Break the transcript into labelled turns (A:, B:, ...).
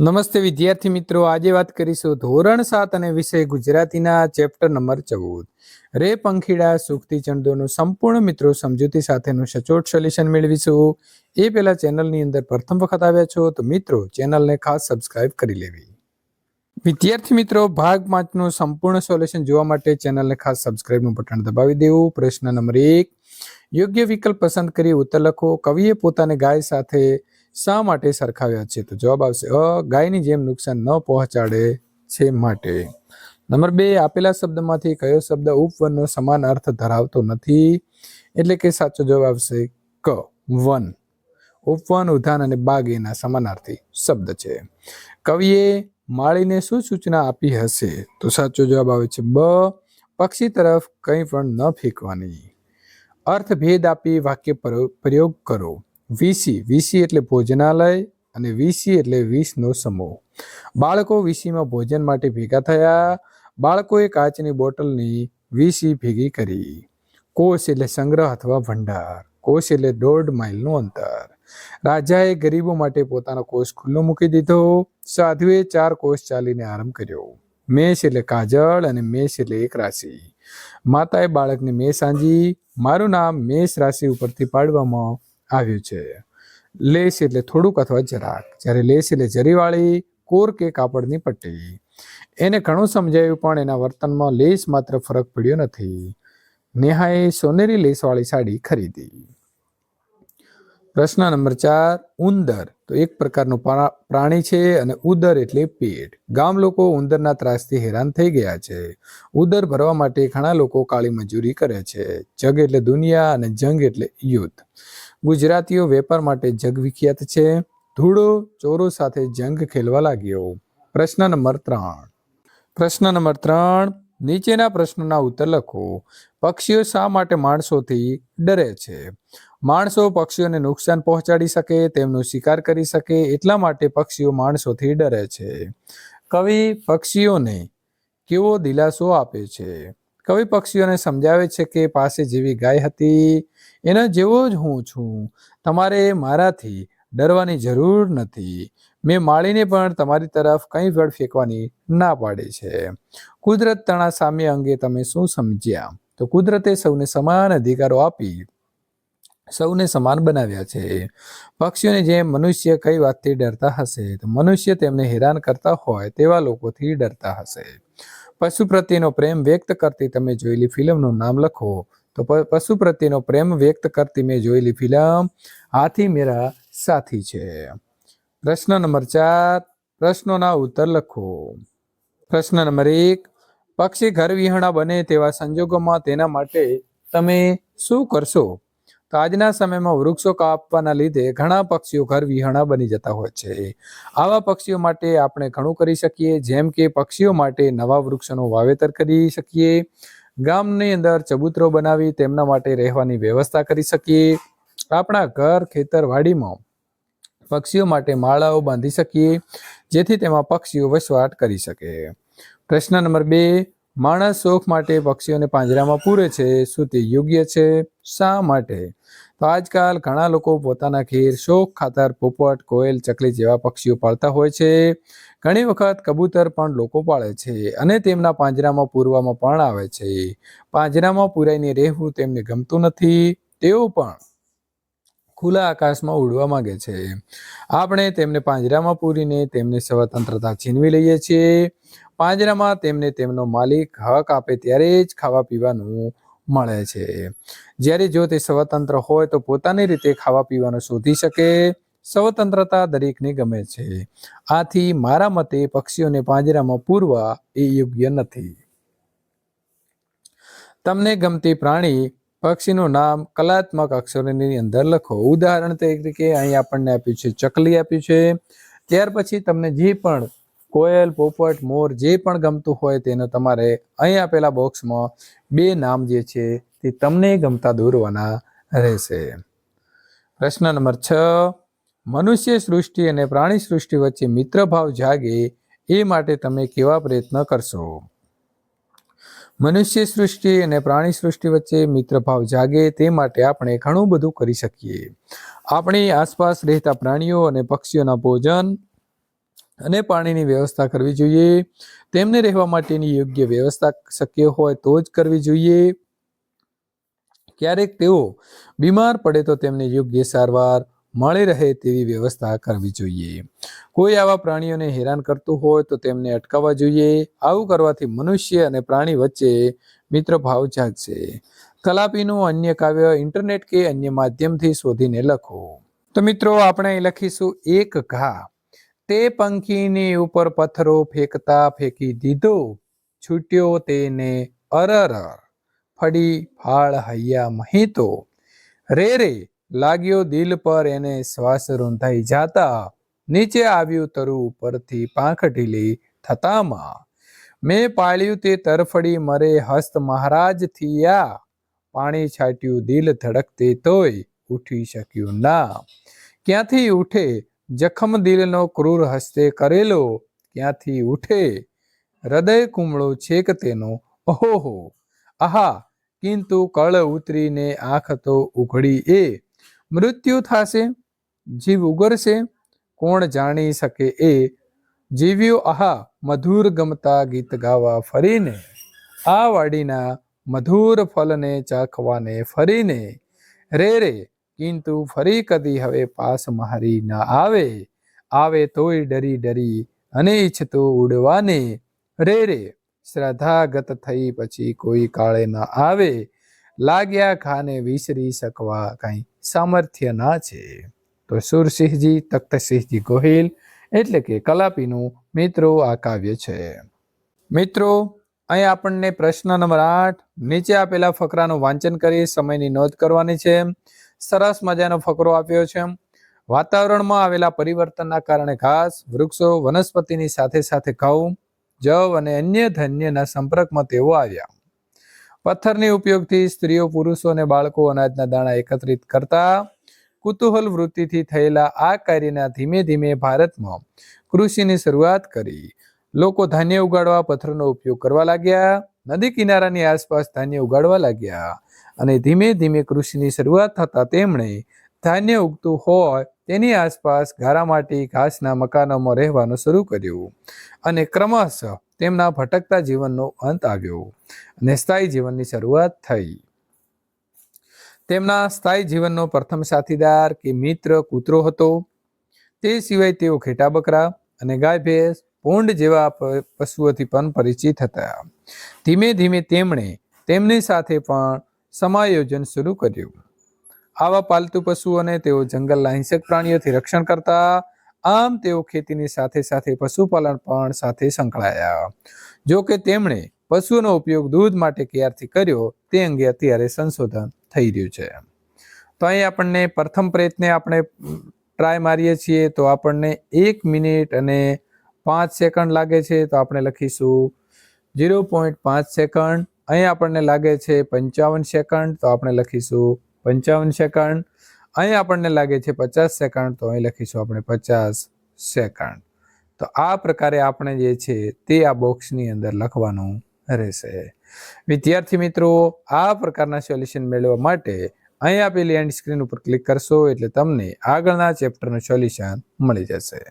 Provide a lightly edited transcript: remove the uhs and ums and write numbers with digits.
A: નમસ્તે વિદ્યાર્થી મિત્રો, આજે વાત કરીશું ધોરણ 7 અને વિષય ગુજરાતીના ચેપ્ટર નંબર 14 રે પંખીડા સુખથી ચંદોનું સંપૂર્ણ મિત્રો સમજૂતી સાથેનું સચોટ સોલ્યુશન મેળવીશું. એ પહેલા ચેનલની અંદર પ્રથમ વખત આવ્યા છો તો મિત્રો ચેનલને ખાસ સબસ્ક્રાઇબ કરી લેવી. વિદ્યાર્થી મિત્રો, ભાગ 5 નું સંપૂર્ણ સોલ્યુશન જોવા માટે ચેનલને ખાસ સબસ્ક્રાઇબનું બટન દબાવી દેવું. પ્રશ્ન નંબર 1, યોગ્ય વિકલ્પ પસંદ કરી ઉત્તર લખો. કવિએ પોતાને ગાય સાથે શા માટે સરખાવ્યા છે? તો જવાબ આવશે અ, ગાયની જેમ નુકસાન ન પહોંચાડે છે માટે. નંબર 2, આપેલા શબ્દમાંથી કયો શબ્દ ઉપવનનો સમાન અર્થ ધરાવતો નથી? એટલે કે સાચો જવાબ આવશે ક, વન. ઉપવન, ઉદ્યાન અને બાગ એના સમાનાર્થી શબ્દ છે. કવિએ માળીને શું સૂચના આપી હશે? તો સાચો જવાબ આવે છે બ, પક્ષી તરફ કંઈ પણ ન ફેંકવાની. અર્થભેદ આપી વાક્ય પ્રયોગ કરો. વીસી એટલે ભોજનાલય અને વીસી એટલે 20નો સમૂહ. બાળકો વીસીમાં ભોજન માટે ભેગા થયા. બાળકોએ કાચની બોટલની વીસી ભેગી કરી. કોષ એટલે સંગ્રહ અથવા ભંડાર. કોષ એટલે 1.5 માઇલનું અંતર. રાજાએ ગરીબો માટે પોતાનો કોષ ખુલ્લો મૂકી દીધો. સાધુએ 4 કોષ ચાલીને આરામ કર્યો. મેષ એટલે કાજળ અને મેષ એટલે એક રાશિ. માતાએ બાળકને મેષ આંજી. મારું નામ મેષ રાશિ ઉપરથી પાડવામાં આવ્યું છે. લેસ એટલે થોડુંક અથવા જરાક. જ્યારે લેસ એટલે જરીવાળી કોર કે કાપડની પટ્ટી. એને ઘણું સમજાયું પણ એના વર્તનમાં લેસ માત્ર ફરક પડ્યો નથી. નેહાએ સોનેરી લેસવાળી સાડી ખરીદી. પ્રશ્ન નંબર 4, ઉંદર તો એક પ્રકારનું પ્રાણી છે અને ઉદર એટલે પેટ. ગામ લોકો ઉંદરના ત્રાસથી હેરાન થઈ ગયા છે. ઉદર ભરવા માટે ઘણા લોકો કાળી મજૂરી કરે છે. જગ એટલે દુનિયા અને જંગ એટલે યુદ્ધ. ગુજરાતીઓ વેપાર માટે જગ વિખ્યાત છે. ધૂળો ચોરો સાથે જંગ ખેલવા લાગ્યો. પ્રશ્ન નંબર 3, નીચેના પ્રશ્નોના ઉત્તર લખો. પક્ષીઓ શા માટે માણસોથી ડરે છે? માણસો પક્ષીઓને નુકસાન પહોંચાડી શકે, તેમનો શિકાર કરી શકે એટલા માટે પક્ષીઓ માણસોથી ડરે છે. કવિ પક્ષીઓને કેવો દિલાસો આપે છે? કવિ પક્ષીઓને સમજાવે છે કે પાસે જેવી ગાય હતી એના જેવો જ હું છું. તમારે મારાથી ડરવાની જરૂર નથી. મેં માળીને પણ તમારી તરફ કંઈ પણ ફેંકવાની ના પાડી છે. કુદરત તણા સામ્ય અંગે તમે શું સમજ્યા? તો કુદરતે સૌને સમાન અધિકારો આપી સૌને સમાન બનાવ્યા છે. પક્ષીઓને જેમ મનુષ્ય કઈ વાતથી ડરતા હશે તો મનુષ્ય તેમને હેરાન કરતા હોય તેવા લોકોથી ડરતા હશે. પશુ પ્રત્યેનો પ્રેમ વ્યક્ત કરતી તમે જોયેલી ફિલ્મનું નામ લખો. તો પશુ પ્રત્યેનો પ્રેમ વ્યક્ત કરતી મેં જોયેલી ફિલ્મ હાથી મેરા સાથી છે. પ્રશ્ન નંબર 4, પ્રશ્નોના ઉત્તર લખો. પ્રશ્ન નંબર 1, પક્ષી ઘર વિહોણા બને તેવા સંજોગોમાં તેના માટે તમે શું કરશો? તો આજના સમયમાં વૃક્ષો કાપવાના લીધે ઘણા પક્ષીઓ ઘર વિહોણા બની જતા હોય છે. આવા પક્ષીઓ માટે આપણે ઘણું કરી શકીએ, જેમ કે પક્ષીઓ માટે નવા વૃક્ષોનું વાવેતર કરી શકીએ. ગામની અંદર ચબૂતરો બનાવી તેમના માટે રહેવાની વ્યવસ્થા કરી શકીએ. આપણા ઘર, ખેતર, વાડીમાં પક્ષીઓ માટે માળાઓ બાંધી શકીએ જેથી તેમાં પક્ષીઓ વસવાટ કરી શકે. પ્રશ્ન નંબર 2, માણસ શોખ માટે પક્ષીઓને પાંજરામાં પૂરે છે. શું તે યોગ્ય છે? શા માટે? તો આજકાલ ઘણા લોકો પોતાના ઘેર શોખ ખાતર પોપટ, કોયલ, ચકલી જેવા પક્ષીઓ પાળતા હોય છે. ઘણી વખત કબૂતર પણ લોકો પાળે છે અને તેમના પાંજરામાં પૂરવામાં પણ આવે છે. પાંજરામાં પૂરાઈને રહેવું તેમને ગમતું નથી. તેઓ પણ ખુલ્લા આકાશમાં ઉડવા માંગે છે. આપણે તેમને પાંજરામાં પૂરીને તેમની સ્વતંત્રતા છીનવી લઈએ છીએ. પાંજરામાં તેમને તેમનો માલિક હક આપે ત્યારે જ ખાવા પીવાનું મળે છે. જ્યારે જો તે સ્વતંત્ર હોય તો પોતાની રીતે ખાવા પીવાનું શોધી શકે. સ્વતંત્રતા દરેકને ગમે છે. આથી મારા મતે પક્ષીઓને પાંજરામાં પૂરવા એ યોગ્ય નથી. તમને ગમતી પ્રાણી પક્ષીનું નામ કલાત્મક અક્ષરોની અંદર લખો. ઉદાહરણ તરીકે અહીં આપણને આપ્યું છે ચકલી આપ્યું છે. ત્યાર પછી તમને જે પણ કોયલ, પોપટ, મોર જે પણ ગમતું હોય તેનો તમારે અહીં આપેલા બોક્સમાં 2 નામ જે છે તે તમને ગમતા દોરવાના રહેશે. પ્રશ્ન નંબર 6, મનુષ્ય સૃષ્ટિ અને પ્રાણી સૃષ્ટિ વચ્ચે મિત્રભાવ જાગે એ માટે તમે કેવા પ્રયત્ન કરશો? મનુષ્ય સૃષ્ટિ અને પ્રાણી સૃષ્ટિ વચ્ચે મિત્રભાવ જાગે તે માટે આપણે ઘણું બધું કરી શકીએ. આપણી આસપાસ રહેતા પ્રાણીઓ અને પક્ષીઓના ભોજન અને પાણીની વ્યવસ્થા કરવી જોઈએ. તેમને રહેવા માટેની યોગ્ય વ્યવસ્થા શક્ય હોય તો જ કરવી જોઈએ. ક્યારેક તેઓ બીમાર પડે તો તેમને યોગ્ય સારવાર મળી રહે તેવી વ્યવસ્થા કરવી જોઈએ. કોઈ આવા પ્રાણીઓને હેરાન કરતું હોય તો તેમને અટકાવવા જોઈએ. આવું કરવાથી મનુષ્ય અને પ્રાણી વચ્ચે મિત્ર ભાવ જાગશે. કલાપીનું અન્ય કાવ્ય ઇન્ટરનેટ કે અન્ય માધ્યમથી શોધીને લખો. તો મિત્રો આપણે લખીશું એક ઘા. તે પંખીની ઉપર પથ્થરો ફેંકતા ફેંકી દીધો, છૂટ્યો તેને અરર, ફડી ફાળ હૈયા મહીતો, રે રે લાગ્યો દિલ પર એને શ્વાસ રૂંધાઈ જાતા, નીચે આવ્યું તરુ ઉપરથી પાંખ ઢીલી થતામાં, મેં પાળ્યું તે તરફડી મરે હસ્ત મહારાજ થયા, પાણી છાટ્યું દિલ ધડકતે તોય ઉઠી શક્યું ના, ક્યાંથી ઉઠે જખમ દિલનો ક્રૂર હસ્તે કરેલો, ક્યાંથી ઉઠે હૃદય કુમળો છેક તેનો ઓહો, આહા કિંતુ કળ ઉતરીને આંખ તો ઉઘડી એ, મૃત્યુ થશે જીવ ઉગરશે કોણ જાણી શકે એ, જીવ્યો આહા મધુર ગમતા ગીત ગાવા ફરીને, આ વાડીના મધુર ફલને ચાખવાને ફરીને, રે રે કિંતુ ફરી કદી હવે પાસ મારી ના આવે, આવે તોય ડરી ડરી અને ઈચ્છતો ઉડવાને, રે રે શ્રદ્ધાગત થઈ પછી કોઈ કાળે ના આવે, લાગ્યા ખાને વિસરી શકવા કઈ સામર્થ્ય ના છે. તો સુરસિંહજી તખ્તસિંહજી ગોહિલ એટલે કે કલાપીનું મિત્રો આ કાવ્ય છે. મિત્રો અહીં આપણને પ્રશ્ન નંબર 8 નીચે આપેલા ફકરાનું વાંચન કરી સમયની નોંધ કરવાની છે. સરસ મજાનો ફકરો આપ્યો છે. વાતાવરણમાં આવેલા પરિવર્તનના કારણે ઘાસ, વૃક્ષો, વનસ્પતિની સાથે સાથે ઘઉં, જવ અને અન્ય ધાન્યના સંપર્કમાં તેઓ આવ્યા. પથ્થરની ઉપયોગથી સ્ત્રીઓ, પુરુષો અને બાળકો અનાજના દાણા એકત્રિત કરતા. કુતૂહલ વૃત્તિથી થયેલા આ કાર્યના ધીમે ધીમે ભારતમાં કૃષિની શરૂઆત કરી. લોકો ધાન્ય ઉગાડવા પથ્થરનો ઉપયોગ કરવા લાગ્યા. નદી કિનારાની આસપાસ ધાન્ય ઉગાડવા લાગ્યા અને ધીમે ધીમે કૃષિની શરૂઆત થતા તેમણે ધાન્ય ઉગતું હોય તેની આસપાસ ગારામાટી ઘાસના મકાનોમાં રહેવાનું શરૂ કર્યું અને ક્રમશઃ તેમના ભટકતા જીવનનો અંત આવ્યો અને સ્થાયી જીવનની શરૂઆત થઈ. તેમના સ્થાયી જીવનનો પ્રથમ સાથીદાર કે મિત્ર કૂતરો હતો. તે સિવાય તેઓ ઘેટા બકરા અને ગાય ભેંસ, ભૂંડ જેવા પશુઓથી પણ પરિચિત હતા. ધીમે ધીમે તેમણે તેમની સાથે પણ સમાયોજન શરૂ કર્યું. આવા પાલતુ પશુઓને તેઓ જંગલના હિંસક પ્રાણીઓથી રક્ષણ કરતા. આમ તેઓ ખેતીની સાથે સાથે પશુપાલન પણ સાથે સંકળાયા. જો કે તેમણે પશુઓનો ઉપયોગ દૂધ માટે ક્યારથી કર્યો તે અંગે અત્યારે સંશોધન થઈ રહ્યું છે. તો અહીં આપણને પ્રથમ પ્રયત્ને આપણે ટ્રાય મારીએ છીએ તો આપણને 1 મિનિટ અને 5 સેકન્ડ લાગે છે. તો આપણે લખીશું 0.5 સેકન્ડ. અહીં આપણને લાગે છે 55 સેકન્ડ. તો આપણે લખીશું 55 સેકન્ડ. અહીં આપણને લાગે છે 50 સેકન્ડ. તો અહીં લખીશું આપણે 50 સેકન્ડ. તો આ પ્રકારે આપણે જે છે તે આ બોક્સની અંદર લખવાનું રહેશે. વિદ્યાર્થી મિત્રો, આ પ્રકારના સોલ્યુશન મેળવવા માટે અહીં આપેલી એન્ડ સ્ક્રીન ઉપર ક્લિક કરશો એટલે તમને આગળના ચેપ્ટરનું સોલ્યુશન મળી જશે.